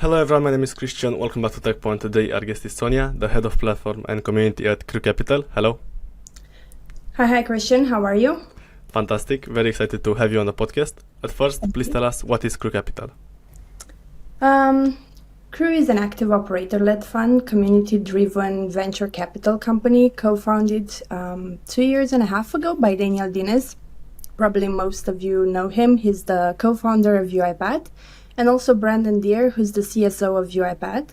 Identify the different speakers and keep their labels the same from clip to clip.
Speaker 1: Hello everyone, my name is Christian. Welcome back to Tekpon. Today our guest is Sonia, the head of platform and community at Crew Capital. Hello.
Speaker 2: Hi Christian, how are you?
Speaker 1: Fantastic. Very excited to have you on the podcast. At first, please tell us, what is Crew Capital?
Speaker 2: Crew is an active operator-led fund, community-driven venture capital company co-founded 2.5 years ago by Daniel Dines. Probably most of you know him. He's the co-founder of UiPath, and also Brandon Deere, who's the CSO of UiPath.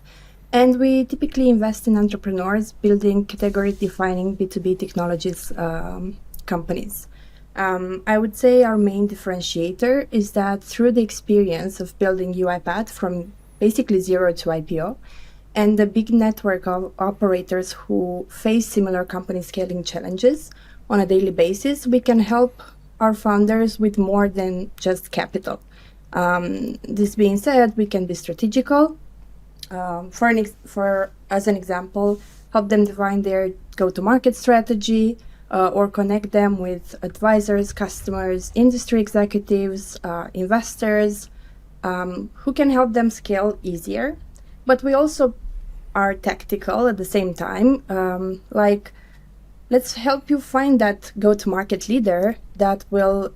Speaker 2: And we typically invest in entrepreneurs building category-defining B2B technologies companies. I would say our main differentiator is that through the experience of building UiPath from basically zero to IPO, and the big network of operators who face similar company scaling challenges on a daily basis, we can help our founders with more than just capital. This being said, we can be strategical. As an example, help them define their go-to-market strategy, or connect them with advisors, customers, industry executives, investors, who can help them scale easier. But we also are tactical at the same time. Let's help you find that go-to-market leader that will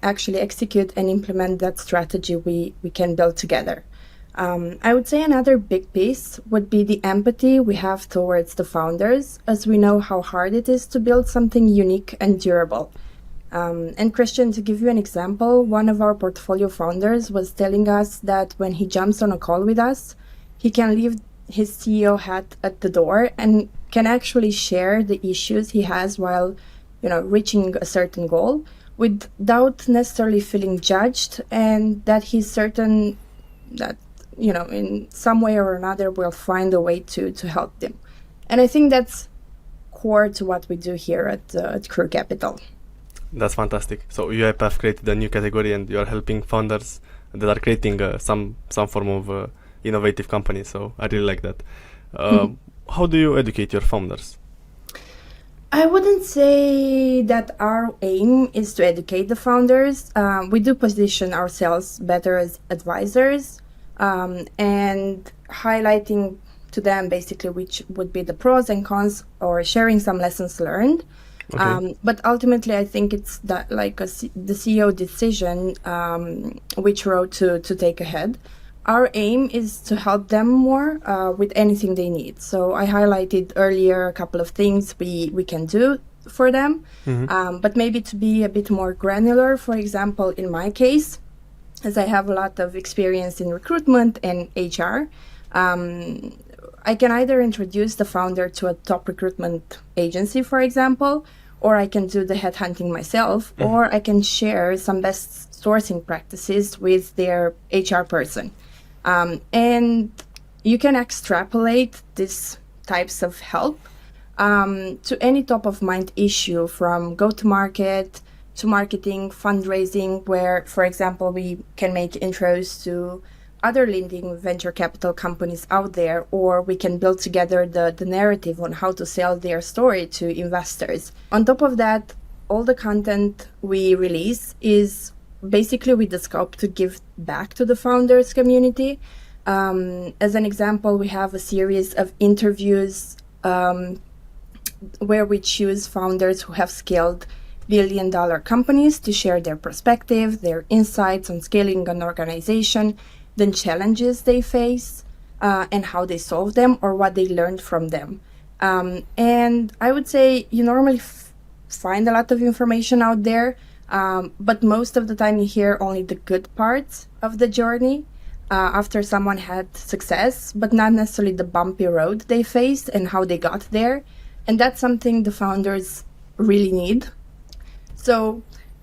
Speaker 2: actually execute and implement that strategy we can build together. I would say another big piece would be the empathy we have towards the founders, as we know how hard it is to build something unique and durable. And Christian, to give you an example, one of our portfolio founders was telling us that when he jumps on a call with us, he can leave his CEO hat at the door and can actually share the issues he has while, reaching a certain goal without necessarily feeling judged, and that he's certain that in some way or another, we'll find a way to help them. And I think that's core to what we do here at Crew Capital.
Speaker 1: That's fantastic. So UiPath created a new category and you are helping founders that are creating some form of innovative company. So I really like that. How do you educate your founders?
Speaker 2: I wouldn't say that our aim is to educate the founders. We do position ourselves better as advisors, and highlighting to them basically which would be the pros and cons, or sharing some lessons learned. Okay. But ultimately, I think it's that the CEO decision which road to take ahead. Our aim is to help them more with anything they need. So I highlighted earlier a couple of things we can do for them, but maybe to be a bit more granular. For example, in my case, as I have a lot of experience in recruitment and HR, I can either introduce the founder to a top recruitment agency, for example, or I can do the headhunting myself, or I can share some best sourcing practices with their HR person. And you can extrapolate these types of help to any top of mind issue, from go-to-market to marketing, fundraising, where, for example, we can make intros to other leading venture capital companies out there, or we can build together the narrative on how to sell their story to investors. On top of that, all the content we release is basically with the scope to give back to the founders community. As an example, we have a series of interviews where we choose founders who have scaled billion-dollar companies to share their perspective, their insights on scaling an organization, the challenges they face, and how they solve them, or what they learned from them. And I would say you normally find a lot of information out there, but most of the time you hear only the good parts of the journey after someone had success, but not necessarily the bumpy road they faced and how they got there. And that's something the founders really need. So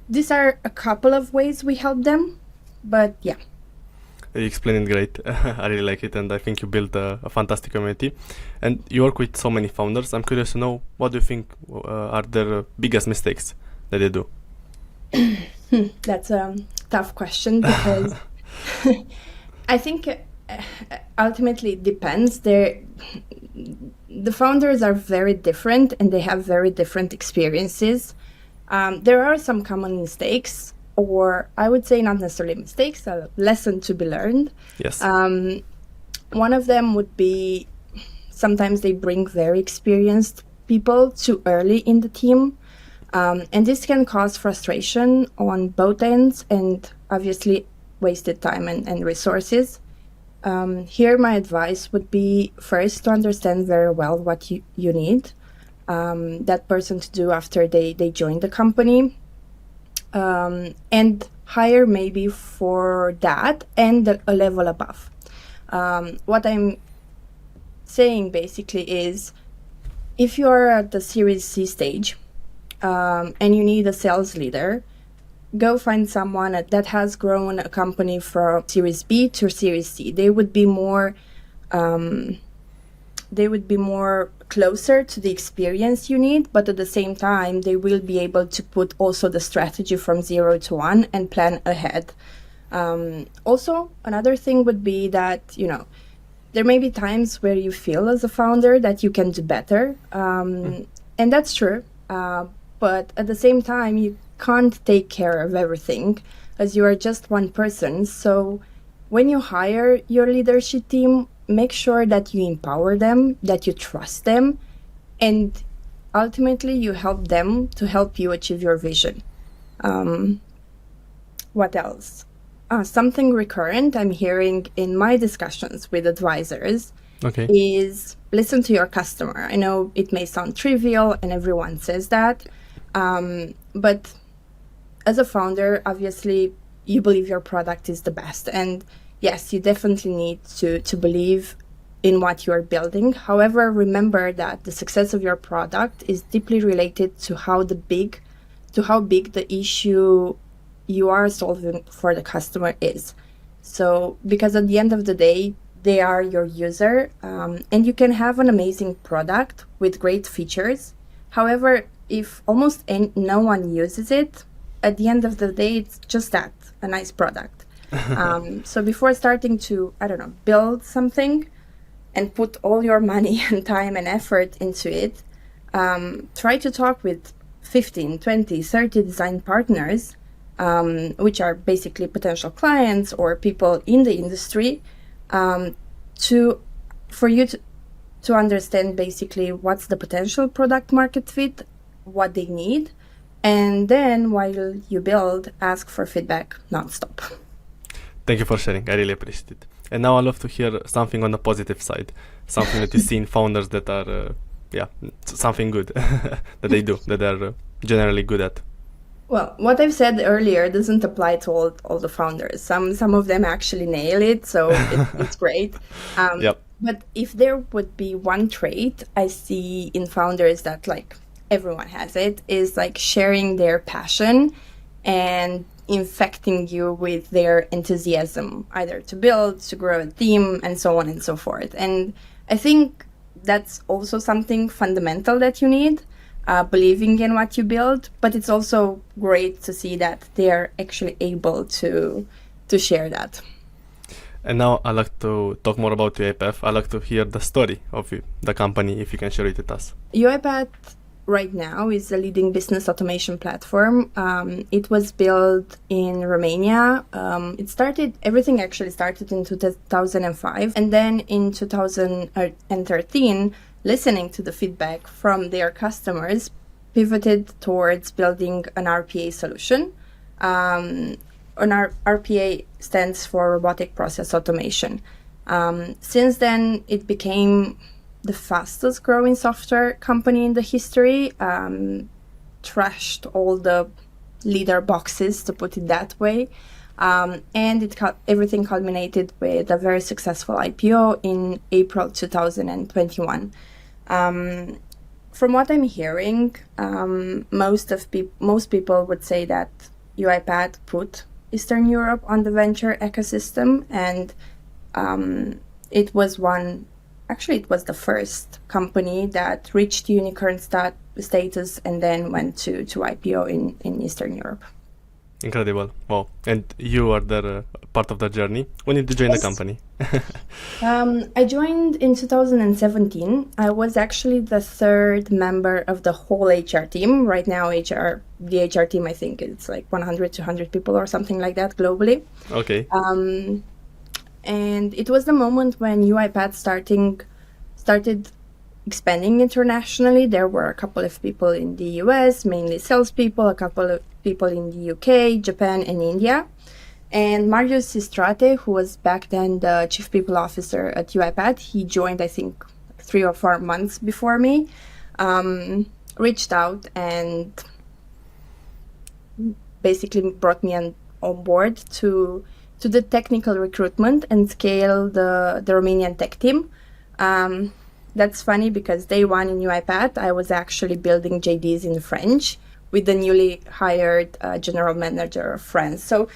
Speaker 2: these are a couple of ways we help them, but yeah.
Speaker 1: You explained it great. I really like it, and I think you built a fantastic community. And you work with so many founders. I'm curious to know, what do you think are their biggest mistakes that they do?
Speaker 2: That's a tough question, because I think ultimately it depends. The founders are very different and they have very different experiences. There are some common mistakes, or I would say not necessarily mistakes, a lesson to be learned.
Speaker 1: Yes.
Speaker 2: One of them would be sometimes they bring very experienced people too early in the team. And this can cause frustration on both ends and obviously wasted time and resources. Here, my advice would be first to understand very well what you need that person to do after they join the company. And hire maybe for that and a level above. What I'm saying basically is if you're at the Series C stage and you need a sales leader, go find someone that has grown a company from Series B to Series C. They would be more closer to the experience you need, but at the same time, they will be able to put also the strategy from 0 to 1 and plan ahead. Also, another thing would be that, there may be times where you feel as a founder that you can do better. And that's true. But at the same time, you can't take care of everything as you are just one person. So when you hire your leadership team, make sure that you empower them, that you trust them, and ultimately you help them to help you achieve your vision. What else? Something recurrent I'm hearing in my discussions with advisors is listen to your customer. I know it may sound trivial and everyone says that, but as a founder, obviously you believe your product is the best. And yes, you definitely need to believe in what you are building. However, remember that the success of your product is deeply related to how big the issue you are solving for the customer is. So, because at the end of the day, they are your user, and you can have an amazing product with great features. However, if almost no one uses it, at the end of the day, it's just that, a nice product. So before starting to, build something and put all your money and time and effort into it, try to talk with 15, 20, 30 design partners, which are basically potential clients or people in the industry, for you to understand basically what's the potential product market fit, what they need, and then while you build, ask for feedback nonstop.
Speaker 1: Thank you for sharing. I really appreciate it. And now I'd love to hear something on the positive side, something that you see in founders that are, something good that they do, that they're generally good at.
Speaker 2: Well, what I've said earlier doesn't apply to all the founders. Some of them actually nail it, so it's great. But if there would be one trait I see in founders that everyone has it, is sharing their passion and infecting you with their enthusiasm, either to build, to grow a team, and so on and so forth. And I think that's also something fundamental that you need, believing in what you build, but it's also great to see that they're actually able to share that.
Speaker 1: And now I'd like to talk more about UiPath. I'd like to hear the story of the company, if you can share it with us.
Speaker 2: UiPath right now is a leading business automation platform. It was built in Romania. Everything actually started in 2005. And then in 2013, listening to the feedback from their customers, pivoted towards building an RPA solution. RPA stands for Robotic Process Automation. Since then, it became the fastest growing software company in the history, trashed all the leader boxes, to put it that way. And everything culminated with a very successful IPO in April 2021. From what I'm hearing, most people would say that UiPath put Eastern Europe on the venture ecosystem, and it was the first company that reached unicorn status and then went to IPO in Eastern Europe.
Speaker 1: Incredible. Wow. And you are there part of the journey. When did you join the company?
Speaker 2: I joined in 2017. I was actually the third member of the whole HR team. Right now, the HR team, I think it's 100, 200 people or something like that globally.
Speaker 1: Okay.
Speaker 2: And it was the moment when UiPath started expanding internationally. There were a couple of people in the US, mainly salespeople, a couple of people in the UK, Japan, and India. And Marius Sistrate, who was back then the chief people officer at UiPath, he joined, I think, 3 or 4 months before me, reached out and basically brought me on board to the technical recruitment and scale the Romanian tech team. That's funny because day one in UiPath, I was actually building JDs in French with the newly hired general manager of France. So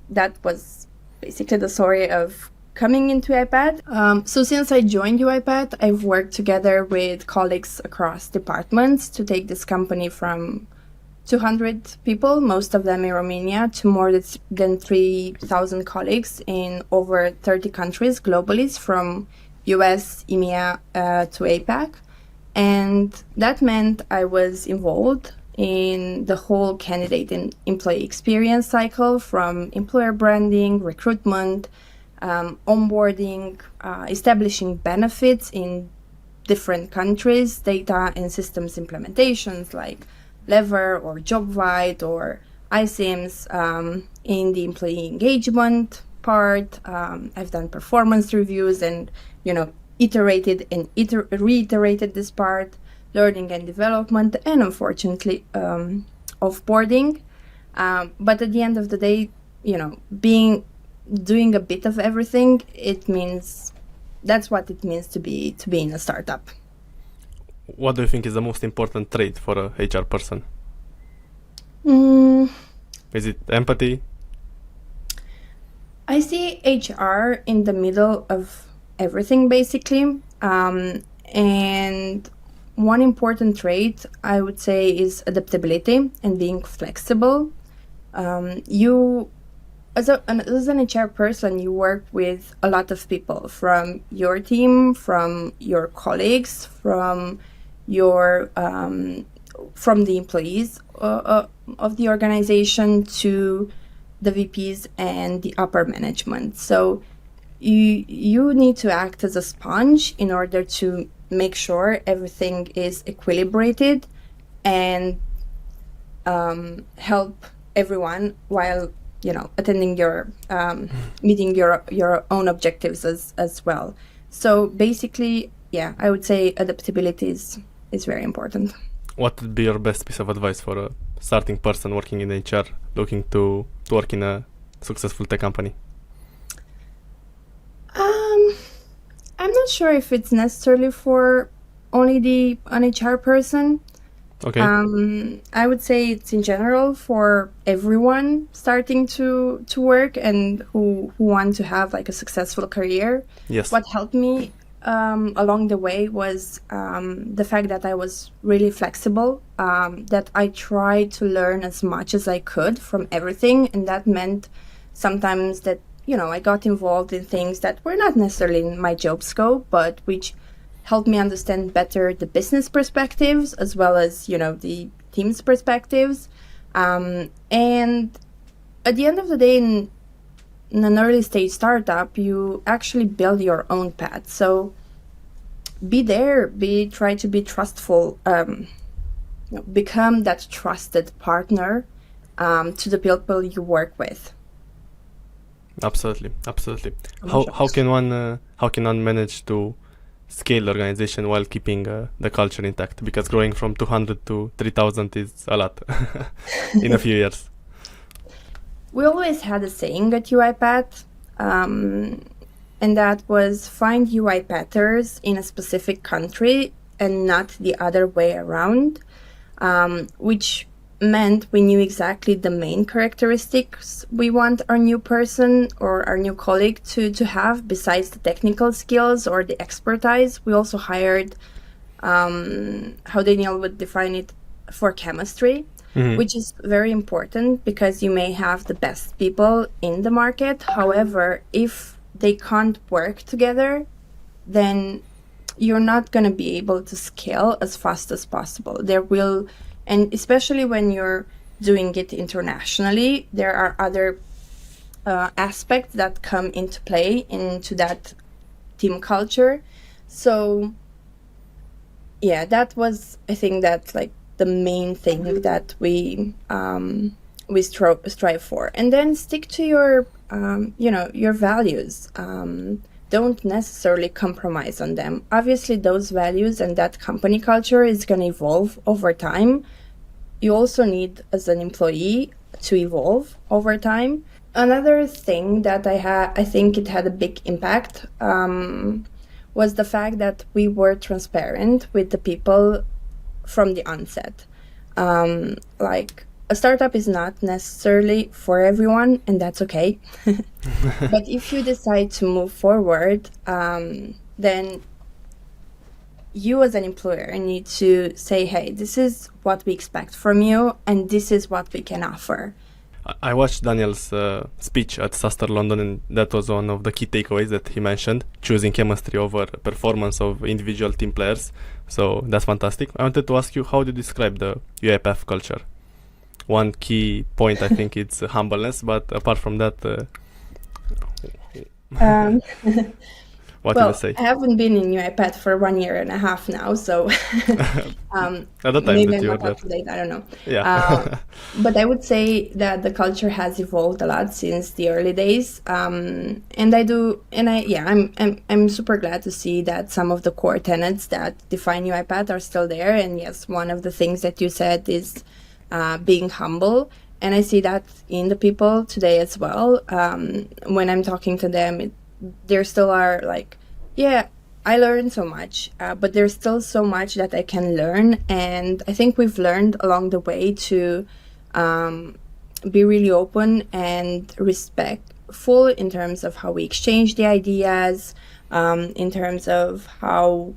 Speaker 2: that was basically the story of coming into UiPath. So since I joined UiPath, I've worked together with colleagues across departments to take this company from 200 people, most of them in Romania, to more than 3,000 colleagues in over 30 countries globally, from US, EMEA to APAC. And that meant I was involved in the whole candidate and employee experience cycle, from employer branding, recruitment, onboarding, establishing benefits in different countries, data and systems implementations like Lever or JobVite or iSIMS, in the employee engagement part. I've done performance reviews and, iterated and reiterated this part, learning and development, and unfortunately, offboarding. But at the end of the day, doing a bit of everything, that's what it means to be in a startup.
Speaker 1: What do you think is the most important trait for a HR person? Is it empathy?
Speaker 2: I see HR in the middle of everything, basically. And one important trait, I would say, is adaptability and being flexible. You, as an HR person, you work with a lot of people, from your team, from your colleagues, from the employees of the organization to the VPs and the upper management. So you need to act as a sponge in order to make sure everything is equilibrated and help everyone while attending meeting your own objectives as well. So basically, yeah, I would say adaptability is very important.
Speaker 1: What would be your best piece of advice for a starting person working in HR, looking to work in a successful tech company?
Speaker 2: I'm not sure if it's necessarily for only an HR person.
Speaker 1: Okay.
Speaker 2: I would say it's in general for everyone starting to work and who want to have like a successful career.
Speaker 1: Yes.
Speaker 2: What helped me along the way was the fact that I was really flexible, that I tried to learn as much as I could from everything, and that meant sometimes that I got involved in things that were not necessarily in my job scope, but which helped me understand better the business perspectives as well as the team's perspectives. And at the end of the day, in an early stage startup, you actually build your own path. So try to be trustful, become that trusted partner to the people you work with.
Speaker 1: Absolutely. How can one manage to scale the organization while keeping the culture intact? Because growing from 200 to 3,000 is a lot in a few years.
Speaker 2: We always had a saying at UiPath, and that was find UiPathers in a specific country and not the other way around, which meant we knew exactly the main characteristics we want our new person or our new colleague to have, besides the technical skills or the expertise. We also hired, how Daniel would define it, for chemistry, which is very important because you may have the best people in the market. However, if they can't work together, then you're not going to be able to scale as fast as possible. And especially when you're doing it internationally, there are other aspects that come into play into that team culture. So yeah, that was, I think, that like the main thing that we strive for. And then stick to your your values. Don't necessarily compromise on them. Obviously, those values and that company culture is going to evolve over time. You also need, as an employee, to evolve over time. Another thing that I think it had a big impact was the fact that we were transparent with the people from the onset. Like, a startup is not necessarily for everyone, and that's okay. But if you decide to move forward, then you as an employer need to say, hey, this is what we expect from you, and this is what we can offer.
Speaker 1: I watched Daniel's speech at SaaS London, and that was one of the key takeaways that he mentioned, choosing chemistry over performance of individual team players. So that's fantastic. I wanted to ask you, how do you describe the UiPath culture? One key point, I think, it's humbleness, but apart from that, what do you say?
Speaker 2: I haven't been in UiPath for 1 year and a half now, so
Speaker 1: at the time
Speaker 2: maybe
Speaker 1: that
Speaker 2: I'm
Speaker 1: you were
Speaker 2: not
Speaker 1: there.
Speaker 2: up to date, I don't know.
Speaker 1: Yeah.
Speaker 2: But I would say that the culture has evolved a lot since the early days, I'm super glad to see that some of the core tenets that define UiPath are still there. And yes, one of the things that you said is being humble, and I see that in the people today as well. When I'm talking to them, there still are like, yeah, I learned so much, but there's still so much that I can learn. And I think we've learned along the way to be really open and respectful in terms of how we exchange the ideas, in terms of how,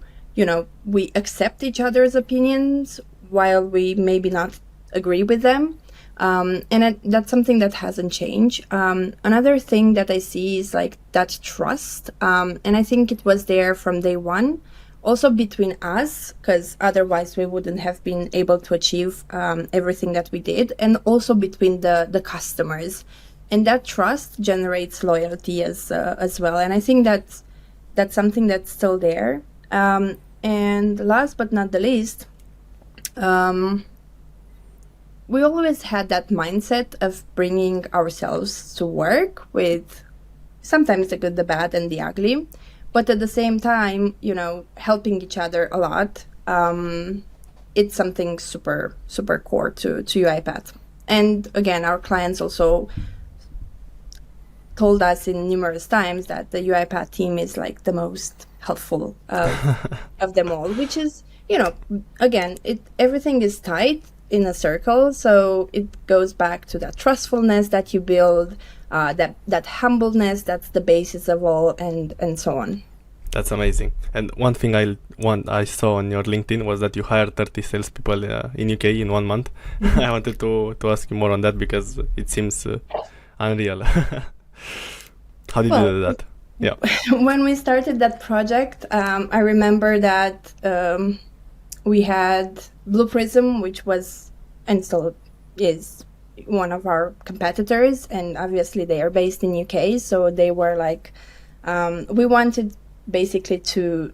Speaker 2: we accept each other's opinions while we maybe not agree with them. And that's something that hasn't changed. Another thing that I see is like that trust. And I think it was there from day one, also between us, because otherwise we wouldn't have been able to achieve everything that we did, and also between the customers. And that trust generates loyalty as well. And I think that's something that's still there. And last but not the least, we always had that mindset of bringing ourselves to work with sometimes the good, the bad, and the ugly, but at the same time, helping each other a lot. It's something super, super core to UiPath. And again, our clients also told us in numerous times that the UiPath team is like the most helpful of them all, which is, again, everything is tight in a circle, so it goes back to that trustfulness that you build, that humbleness, that's the basis of all, and so on.
Speaker 1: That's amazing. And one thing I saw on your LinkedIn was that you hired 30 salespeople in UK in 1 month. I wanted to ask you more on that because it seems unreal. How did you do that? Yeah.
Speaker 2: When we started that project, I remember that we had Blue Prism, which was and still is one of our competitors, and obviously they are based in UK, so they were like, we wanted basically to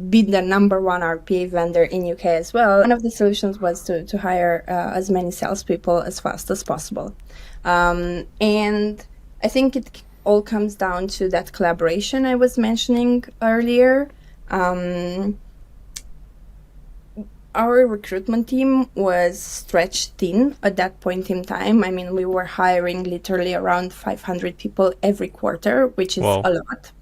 Speaker 2: be the number one RPA vendor in UK as well. One of the solutions was to hire as many salespeople as fast as possible, and I think it all comes down to that collaboration I was mentioning earlier. Our recruitment team was stretched thin at that point in time. I mean, we were hiring literally around 500 people every quarter, which is a lot.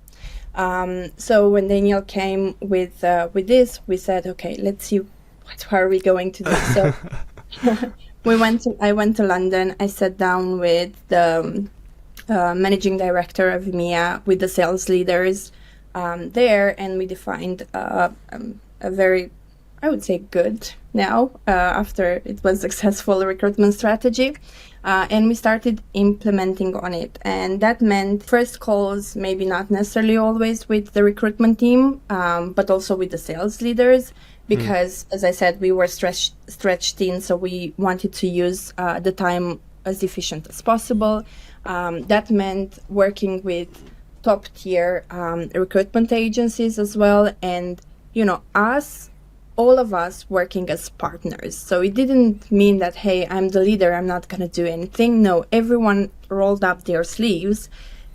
Speaker 2: So when Daniel came with this, we said, okay, let's see what are we going to do. So I went to London. I sat down with the managing director of EMEA, with the sales leaders there, and we defined a very, I would say, good now, after it was successful recruitment strategy. And we started implementing on it. And that meant first calls, maybe not necessarily always with the recruitment team, but also with the sales leaders, because as I said, we were stretched thin. So we wanted to use the time as efficient as possible. That meant working with top tier recruitment agencies as well, and all of us working as partners. So it didn't mean that, hey, I'm the leader, I'm not going to do anything. No, everyone rolled up their sleeves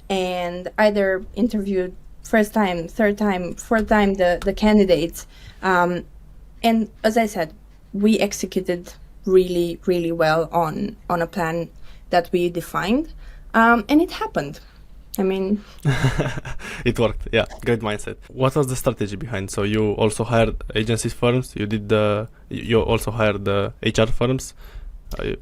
Speaker 2: and either interviewed first time, third time, fourth time the candidates. And as I said, we executed really, really well on a plan that we defined. And it happened. I mean,
Speaker 1: it worked. Yeah, great mindset. What was the strategy behind? So you also hired agencies firms. You also hired the HR firms.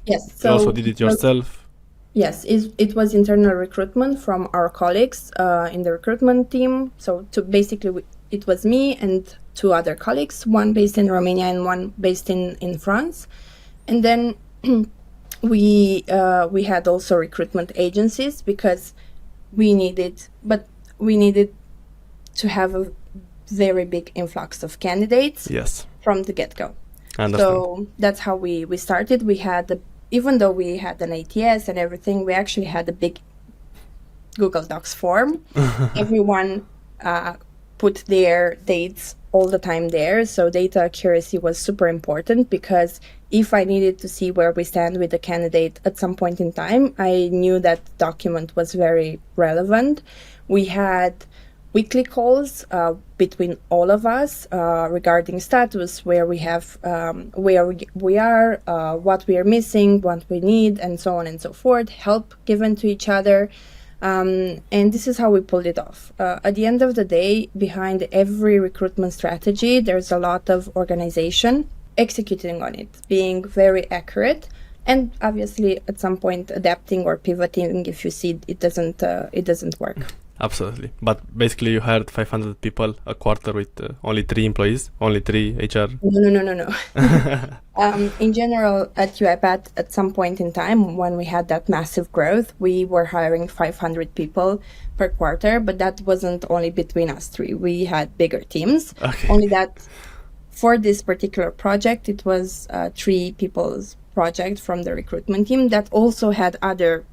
Speaker 2: Yes.
Speaker 1: So you also did it yourself.
Speaker 2: Yes, it was internal recruitment from our colleagues in the recruitment team. So it was me and two other colleagues, one based in Romania and one based in France. And then we had also recruitment agencies because we needed to have a very big influx of candidates.
Speaker 1: Yes.
Speaker 2: From the get-go.
Speaker 1: So
Speaker 2: that's how we started. We had even though we had an ATS and everything, we actually had a big Google Docs form. Everyone put their dates all the time there. So data accuracy was super important because if I needed to see where we stand with the candidate at some point in time, I knew that document was very relevant. We had weekly calls between all of us regarding status, where we have, where we are, what we are missing, what we need, and so on and so forth, help given to each other. And this is how we pulled it off. At the end of the day, behind every recruitment strategy, there's a lot of organization executing on it, being very accurate, and obviously at some point adapting or pivoting if you see it doesn't work.
Speaker 1: Absolutely. But basically you hired 500 people a quarter with only 3 employees, only 3 HR.
Speaker 2: No. In general, at UiPath, at some point in time, when we had that massive growth, we were hiring 500 people per quarter, but that wasn't only between us three. We had bigger teams.
Speaker 1: Okay.
Speaker 2: Only that for this particular project, it was 3 people's project from the recruitment team that also had other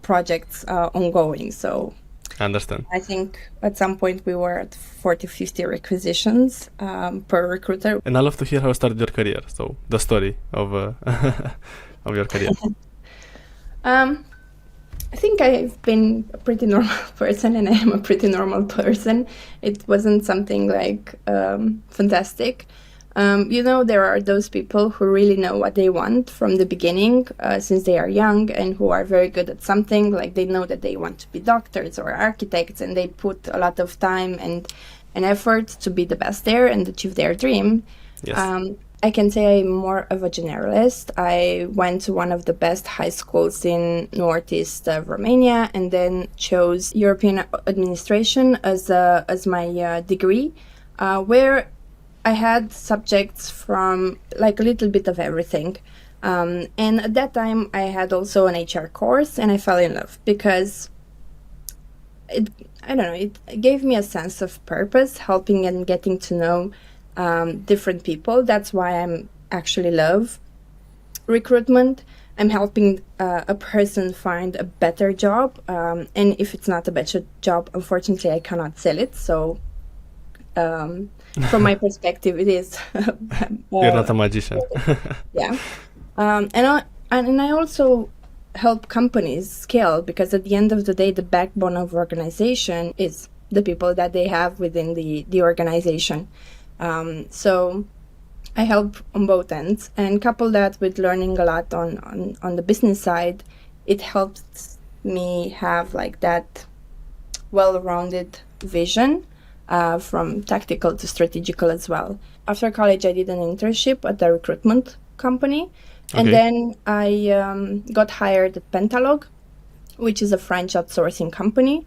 Speaker 2: projects ongoing. So
Speaker 1: I understand.
Speaker 2: I think at some point we were at 40-50 requisitions per recruiter.
Speaker 1: And I love to hear how you started your career. So the story of of your career.
Speaker 2: I think I've been a pretty normal person, and I am a pretty normal person. It wasn't something like fantastic. There are those people who really know what they want from the beginning, since they are young, and who are very good at something. Like they know that they want to be doctors or architects, and they put a lot of time and effort to be the best there and achieve their dream.
Speaker 1: Yes.
Speaker 2: I can say I'm more of a generalist. I went to one of the best high schools in northeast Romania, and then chose European administration as my degree, where I had subjects from like a little bit of everything. And at that time, I had also an HR course, and I fell in love because it gave me a sense of purpose, helping and getting to know different people. That's why I'm actually love recruitment. I'm helping a person find a better job. And if it's not a better job, unfortunately, I cannot sell it. So from my perspective, it is.
Speaker 1: You're not a magician.
Speaker 2: Yeah. And I also help companies scale, because at the end of the day, the backbone of organization is the people that they have within the organization. So I help on both ends, and couple that with learning a lot on the business side. It helps me have like that well-rounded vision, from tactical to strategical as well. After college, I did an internship at a recruitment company, and then I got hired at Pentalog, which is a French outsourcing company.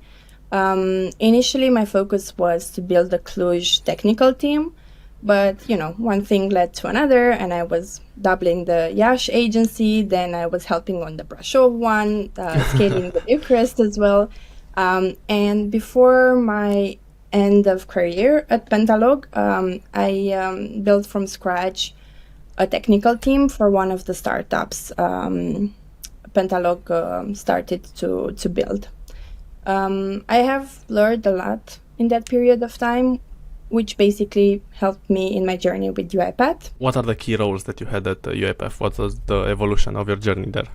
Speaker 2: Initially, my focus was to build a Cluj technical team, but one thing led to another, and I was doubling the Yash agency. Then I was helping on the Brasov one, scaling the Bucharest as well. And before my end of career at Pentalog, I built from scratch a technical team for one of the startups Pentalog started to build. I have learned a lot in that period of time, which basically helped me in my journey with UiPath.
Speaker 1: What are the key roles that you had at UiPath? What was the evolution of your journey there?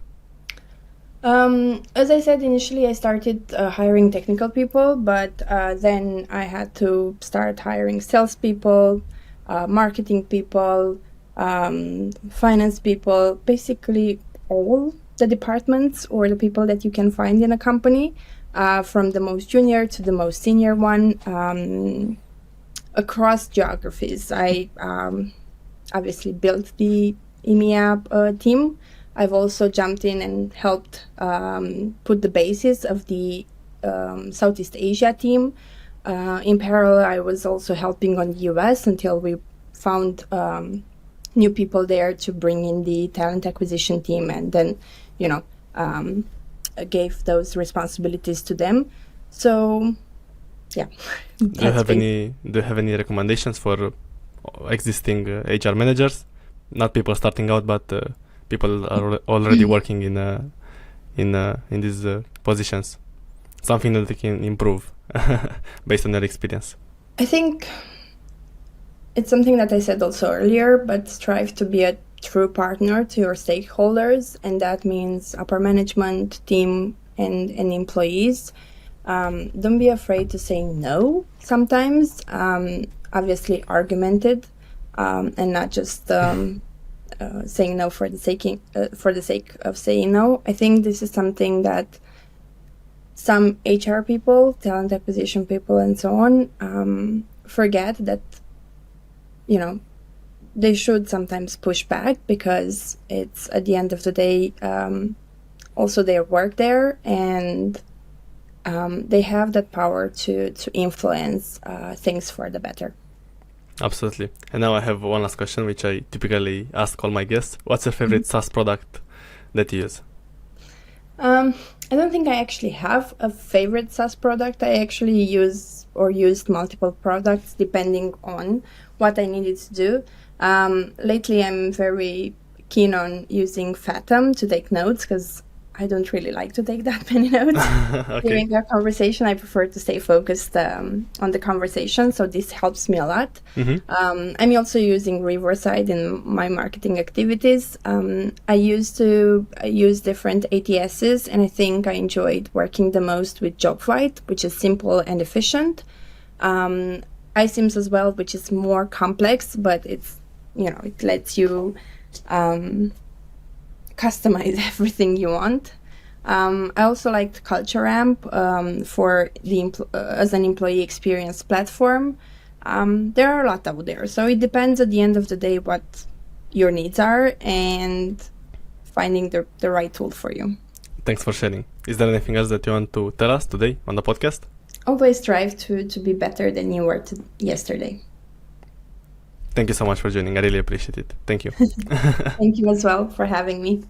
Speaker 2: As I said, initially I started hiring technical people, but then I had to start hiring salespeople, marketing people, finance people, basically all the departments or the people that you can find in a company, from the most junior to the most senior one, across geographies. I obviously built the EMEA team. I've also jumped in and helped put the basis of the Southeast Asia team. In parallel, I was also helping on the US until we found new people there to bring in the talent acquisition team, and then, gave those responsibilities to them. So, yeah.
Speaker 1: Do you have any recommendations for existing HR managers? Not people starting out, but people are already working in these positions. Something that they can improve based on their experience.
Speaker 2: I think it's something that I said also earlier, but strive to be a true partner to your stakeholders, and that means upper management, team, and employees. Don't be afraid to say no sometimes. Obviously argumented, and not just saying no for the sake of saying no. I think this is something that some HR people, talent acquisition people, and so on, forget that, they should sometimes push back, because it's, at the end of the day, also their work there, and they have that power to influence things for the better.
Speaker 1: Absolutely. And now I have one last question, which I typically ask all my guests. What's your favorite SaaS product that you use?
Speaker 2: I don't think I actually have a favorite SaaS product. I actually used multiple products depending on what I needed to do. Lately, I'm very keen on using Fathom to take notes, because I don't really like to take that many notes during a conversation. I prefer to stay focused on the conversation, so this helps me a lot. I'm also using Riverside in my marketing activities. I used to use different ATSs, and I think I enjoyed working the most with JobFlight, which is simple and efficient. iSIMS as well, which is more complex, but it's, it lets you customize everything you want. I also liked Culture Amp for the as an employee experience platform. There are a lot out there, so it depends at the end of the day what your needs are and finding the right tool for you.
Speaker 1: Thanks for sharing. Is there anything else that you want to tell us today on the podcast?
Speaker 2: Always strive to be better than you were yesterday.
Speaker 1: Thank you so much for joining. I really appreciate it. Thank you.
Speaker 2: Thank you as well for having me.